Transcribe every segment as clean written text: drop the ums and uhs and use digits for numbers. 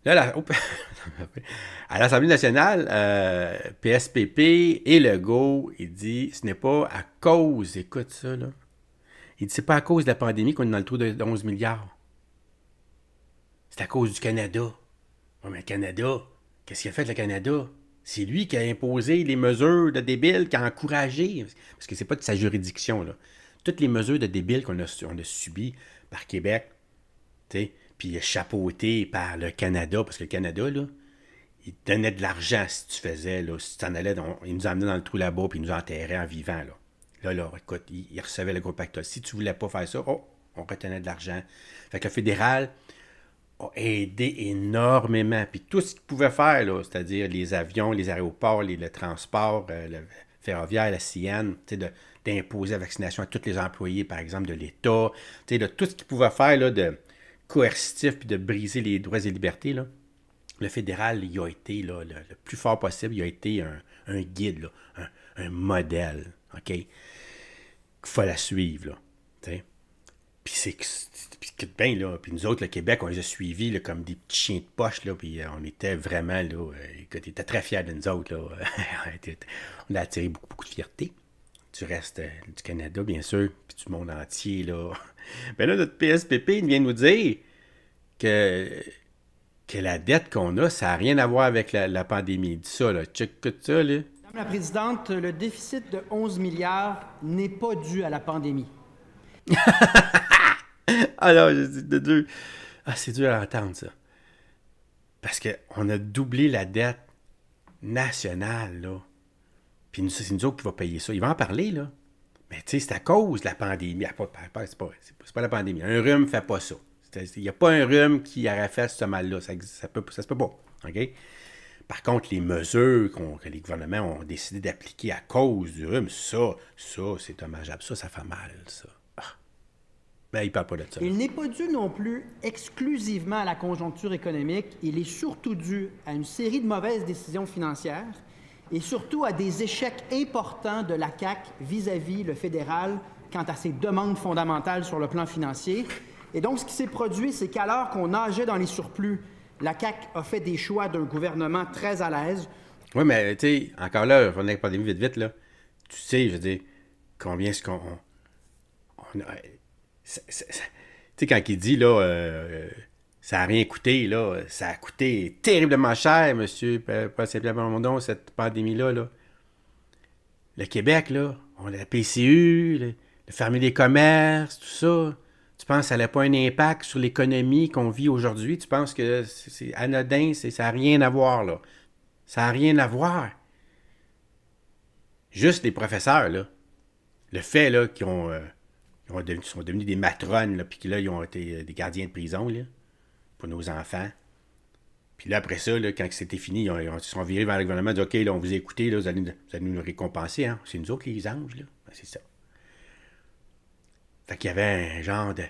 À l'Assemblée nationale, PSPP et Legault, il dit ce n'est pas à cause, écoute ça, là. Il dit c'est pas à cause de la pandémie qu'on est dans le trou de 11 milliards. C'est à cause du Canada. Ouais, mais le Canada, qu'est-ce qu'il a fait le Canada? C'est lui qui a imposé les mesures de débile, qui a encouragé. Parce que c'est pas de sa juridiction, là. Toutes les mesures de débile on a subies par Québec, tu sais, puis chapeauté par le Canada, parce que le Canada, là, il te donnait de l'argent si tu faisais, là, si tu t'en allais, il nous emmenait dans le trou là-bas, puis il nous enterrait en vivant, là. Là, écoute, il recevait le gros pactole. Si tu voulais pas faire ça, on retenait de l'argent. Fait que le fédéral a aidé énormément. Puis tout ce qu'il pouvait faire, là, c'est-à-dire les avions, les aéroports, le transport, le ferroviaire, la CN, d'imposer la vaccination à tous les employés, par exemple, de l'État, tout ce qu'il pouvait faire là, de coercitif puis de briser les droits et libertés, là, le fédéral, il a été là, le plus fort possible, il a été un guide, là, un modèle, OK? Qu'il faut la suivre, là, t'sais. Puis bien, là, puis nous autres, le Québec, on les a suivis là, comme des petits chiens de poche, là, puis on était vraiment, là, écoute, on était très fiers de nous autres, là. On a attiré beaucoup, beaucoup de fierté du reste du Canada, bien sûr, puis du monde entier, là. Mais là, notre PSPP, il vient nous dire que la dette qu'on a, ça n'a rien à voir avec la pandémie. Dis ça, là. Check ça, là. Madame la Présidente, le déficit de 11 milliards n'est pas dû à la pandémie. Ah non, de deux. Ah, c'est dur à entendre, ça. Parce qu'on a doublé la dette nationale, là. Puis c'est nous autres qui va payer ça. Il va en parler, là. Mais tu sais, c'est à cause de la pandémie. C'est pas la pandémie. Un rhume ne fait pas ça. Il n'y a pas un rhume qui aurait fait ce mal-là. Ça se peut pas. OK? Par contre, les mesures que les gouvernements ont décidé d'appliquer à cause du rhume, ça, c'est dommageable. Ça fait mal, ça. Ben, il parle pas de ça. Il n'est pas dû non plus exclusivement à la conjoncture économique. Il est surtout dû à une série de mauvaises décisions financières et surtout à des échecs importants de la CAQ vis-à-vis le fédéral quant à ses demandes fondamentales sur le plan financier. Et donc, ce qui s'est produit, c'est qu'alors qu'on nageait dans les surplus, la CAQ a fait des choix d'un gouvernement très à l'aise. Oui, mais tu sais, encore là, on n'a pas pandémie vite, là. Tu sais, je veux dire, combien est-ce qu'on... Tu sais, quand il dit, là, ça n'a rien coûté, là, ça a coûté terriblement cher, monsieur Paul-Saint-Pierre Plamondon, cette pandémie-là, là. Le Québec, là, on a la PCU, le fermer les commerces, tout ça. Tu penses que ça n'a pas un impact sur l'économie qu'on vit aujourd'hui? Tu penses que c'est anodin, ça n'a rien à voir, là. Ça n'a rien à voir. Juste les professeurs, là. Le fait, là, qu'ils sont devenus des matrones, là, puis que là, ils ont été des gardiens de prison, là, pour nos enfants. Puis là, après ça, là, quand c'était fini, ils se sont virés vers le gouvernement, dit « OK, là, on vous a écouté, là, vous allez nous récompenser, hein. C'est nous autres, les anges, là. » Ben, c'est ça. Fait qu'il y avait un genre de...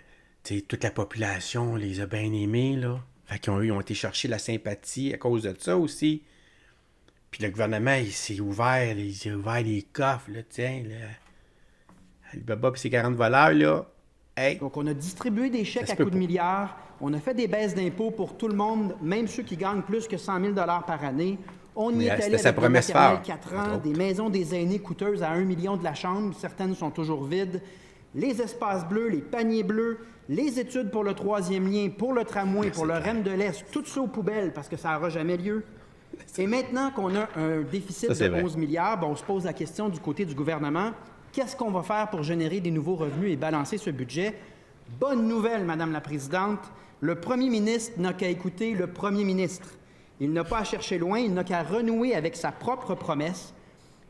Tu sais, toute la population les a bien aimés, là. Fait ils ont été chercher la sympathie à cause de ça aussi. Puis le gouvernement, il s'est ouvert les coffres, là, tiens, là. Alibaba et ses 40 voleurs, là. Hey. Donc, on a distribué des chèques à coups de milliards. On a fait des baisses d'impôts pour tout le monde, même ceux qui gagnent plus que 100 000 par année. On y est allé avec des maternelles 4 ans, des maisons des aînés coûteuses à 1 million de la chambre. Certaines sont toujours vides. Les espaces bleus, les paniers bleus, les études pour le troisième lien, pour le tramway, pour le REM de l'Est, tout ça aux poubelles parce que ça n'aura jamais lieu. Et maintenant qu'on a un déficit de 11 milliards, on se pose la question du côté du gouvernement. Qu'est-ce qu'on va faire pour générer des nouveaux revenus et balancer ce budget? Bonne nouvelle, Madame la Présidente. Le premier ministre n'a qu'à écouter le premier ministre. Il n'a pas à chercher loin, il n'a qu'à renouer avec sa propre promesse,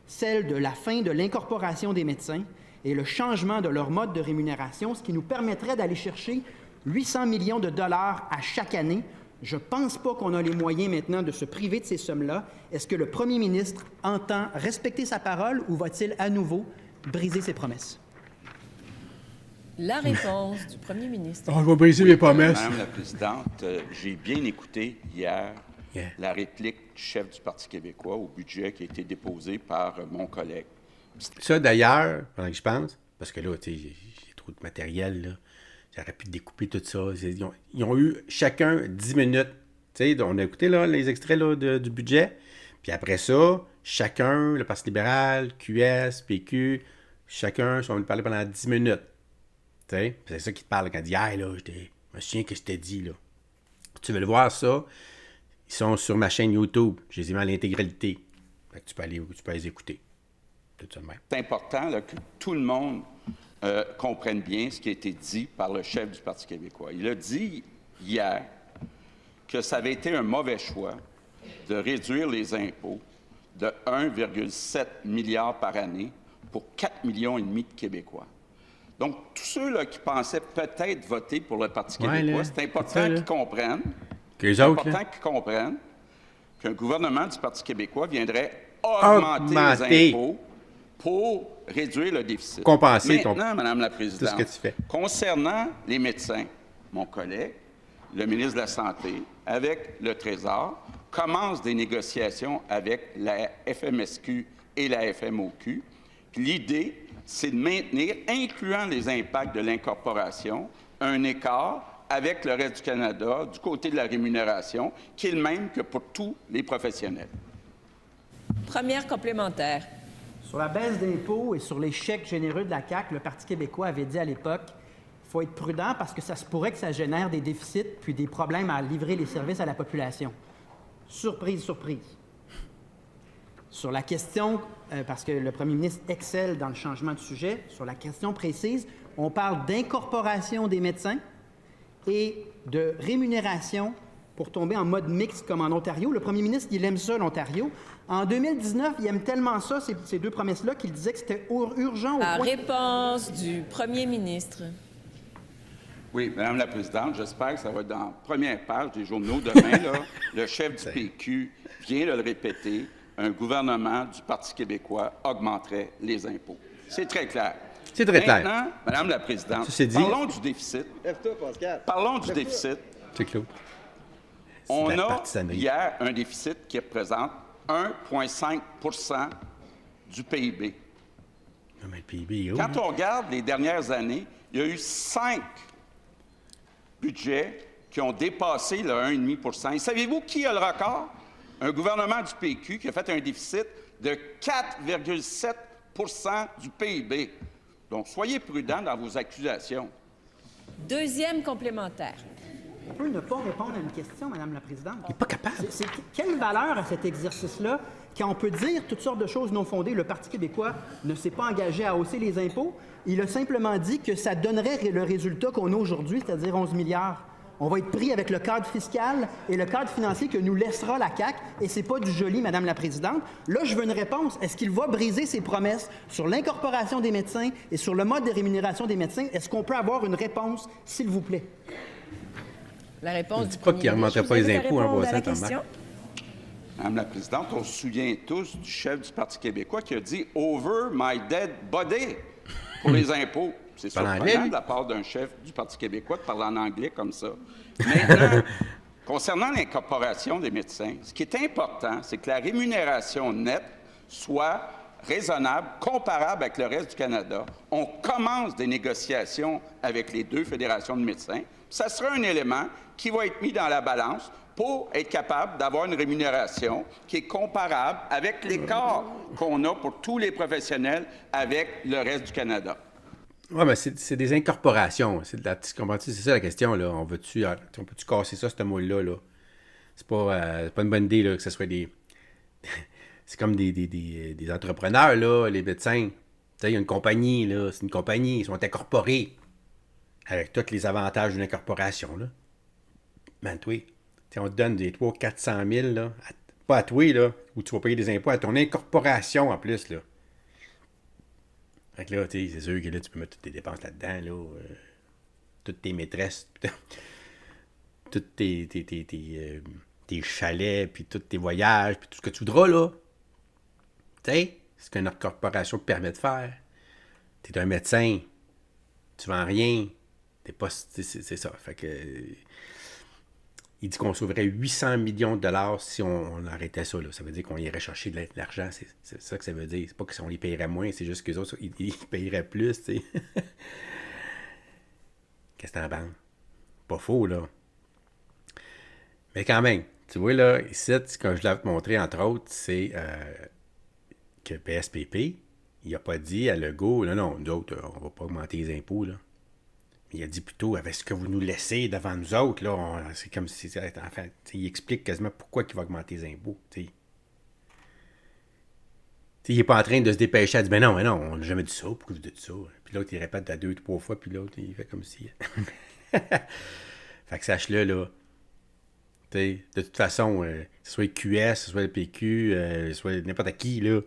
celle de la fin de l'incorporation des médecins et le changement de leur mode de rémunération, ce qui nous permettrait d'aller chercher 800 millions de dollars à chaque année. Je ne pense pas qu'on a les moyens maintenant de se priver de ces sommes-là. Est-ce que le premier ministre entend respecter sa parole ou va-t-il à nouveau briser ses promesses? La réponse du premier ministre. On va briser les promesses. Madame la Présidente, j'ai bien écouté hier la réplique du chef du Parti québécois au budget qui a été déposé par mon collègue. Ça, d'ailleurs, pendant que je pense, parce que là, tu sais, j'ai trop de matériel, là, j'aurais pu découper tout ça. Ils ont eu chacun 10 minutes, sais, on a écouté là, les extraits là, du budget. Puis après ça, chacun, le Parti libéral, QS, PQ, chacun, on va parler pendant 10 minutes. Tu sais, c'est ça qui te parle quand il dit « Hey, là, je me souviens que je t'ai dit, là. » Tu veux le voir, ça, ils sont sur ma chaîne YouTube. Je les ai mis à l'intégralité. Fait que tu peux les écouter. Tout ça de même. C'est important là, que tout le monde comprenne bien ce qui a été dit par le chef du Parti québécois. Il a dit hier que ça avait été un mauvais choix de réduire les impôts de 1,7 milliard par année pour 4,5 millions de Québécois. Donc, tous ceux là, qui pensaient peut-être voter pour le Parti québécois, c'est important qu'ils comprennent. Qu'un gouvernement du Parti québécois viendrait augmenter les impôts pour réduire le déficit. Compenser maintenant, Mme la Présidente, tout ce que tu fais. Concernant les médecins, mon collègue, le ministre de la Santé, avec le Trésor, commence des négociations avec la FMSQ et la FMOQ. L'idée, c'est de maintenir, incluant les impacts de l'incorporation, un écart avec le reste du Canada du côté de la rémunération, qui est le même que pour tous les professionnels. Première complémentaire. Sur la baisse d'impôts et sur les chèques généreux de la CAQ, le Parti québécois avait dit à l'époque qu'il faut être prudent parce que ça se pourrait que ça génère des déficits puis des problèmes à livrer les services à la population. Surprise, surprise. Sur la question, parce que le premier ministre excelle dans le changement de sujet, sur la question précise, on parle d'incorporation des médecins et de rémunération pour tomber en mode mixte comme en Ontario. Le premier ministre, il aime ça, l'Ontario. En 2019, il aime tellement ça, ces deux promesses-là, qu'il disait que c'était urgent au point... Réponse du premier ministre. Oui, Mme la Présidente, j'espère que ça va être dans la première page des journaux demain. Là, le chef du PQ vient de le répéter. Un gouvernement du Parti québécois augmenterait les impôts. C'est très clair. C'est très clair. Maintenant, Mme la Présidente, parlons du déficit. Lève-toi, Pascal. Parlons du déficit. C'est Claude. On a hier un déficit qui représente 1,5 du PIB. Non, mais le PIB, Quand on regarde les dernières années, il y a eu 5 budgets qui ont dépassé le 1,5 Et savez-vous qui a le record? Un gouvernement du PQ qui a fait un déficit de 4,7 du PIB. Donc, soyez prudents dans vos accusations. Deuxième complémentaire. On peut ne pas répondre à une question, Mme la Présidente. Il n'est pas capable. Quelle valeur à cet exercice-là, quand on peut dire toutes sortes de choses non fondées? Le Parti québécois ne s'est pas engagé à hausser les impôts. Il a simplement dit que ça donnerait le résultat qu'on a aujourd'hui, c'est-à-dire 11 milliards. On va être pris avec le cadre fiscal et le cadre financier que nous laissera la CAQ, et c'est pas du joli, Madame la Présidente. Là, je veux une réponse. Est-ce qu'il va briser ses promesses sur l'incorporation des médecins et sur le mode de rémunération des médecins? Est-ce qu'on peut avoir une réponse, s'il vous plaît? La réponse du premier ministre. Pas qu'il ne remonterait pas les impôts en passant, Thomas. Madame la Présidente, on se souvient tous du chef du Parti québécois qui a dit « over my dead body » pour les impôts. C'est surprenant de la part d'un chef du Parti québécois de parler en anglais comme ça. Maintenant, concernant l'incorporation des médecins, ce qui est important, c'est que la rémunération nette soit raisonnable, comparable avec le reste du Canada. On commence des négociations avec les deux fédérations de médecins. Ça sera un élément qui va être mis dans la balance pour être capable d'avoir une rémunération qui est comparable avec l'écart qu'on a pour tous les professionnels avec le reste du Canada. Oui, mais c'est des incorporations. C'est ça la question, là. On peut-tu casser ça, ce mot-là, là? C'est pas une bonne idée, là, que ce soit des... c'est comme des entrepreneurs, là, les médecins. Tu sais, il y a une compagnie, là. C'est une compagnie. Ils sont incorporés avec tous les avantages d'une incorporation, là. Man, toi, on te donne des 300-400 000, là. Pas à toi, là, où tu vas payer des impôts à ton incorporation, en plus, là. Fait que là, tu sais, c'est sûr que là, tu peux mettre toutes tes dépenses là-dedans, là. Toutes tes maîtresses, toutes tes chalets, puis tous tes voyages, puis tout ce que tu voudras, là. Tu sais, c'est ce qu'une corporation te permet de faire. T'es un médecin, tu vends rien, t'es pas... C'est ça. Fait que... Il dit qu'on sauverait 800 millions de dollars si on arrêtait ça. Là. Ça veut dire qu'on irait chercher de l'argent. C'est ça que ça veut dire. C'est pas qu'on les payerait moins, c'est juste qu'eux autres, ils payeraient plus. Tu sais. Qu'est-ce que t'en penses? Pas faux, là. Mais quand même, tu vois, là, ici, ce que je voulais te montrer, entre autres, c'est que PSPP, il n'a pas dit à Legault, non, nous autres, on ne va pas augmenter les impôts, là. Il a dit plutôt, avec ce que vous nous laissez devant nous autres, là, c'est comme si, enfin, il explique quasiment pourquoi il va augmenter les impôts, t'sais. Il n'est pas en train de se dépêcher à dire, mais non, on n'a jamais dit ça, pourquoi vous dites ça? Puis l'autre, il répète à 2-3 fois, puis l'autre, il fait comme si. Fait que sache-le, là. T'sais, de toute façon, que ce soit le QS, que ce soit le PQ, que ce soit n'importe qui, là,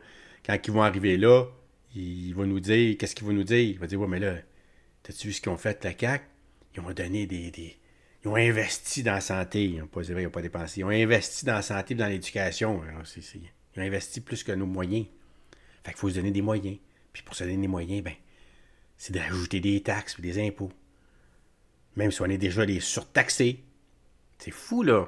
quand ils vont arriver là, il va nous dire, qu'est-ce qu'il va nous dire? Il va dire, ouais, mais là, t'as-tu vu ce qu'ils ont fait, la CAQ? Ils ont donné ils ont investi dans la santé. Ils n'ont pas, c'est vrai, ils n'ont pas dépensé. Ils ont investi dans la santé et dans l'éducation. Alors, ils ont investi plus que nos moyens. Fait qu'il faut se donner des moyens. Puis pour se donner des moyens, ben, c'est d'ajouter des taxes et des impôts. Même si on est déjà les surtaxés. C'est fou, là.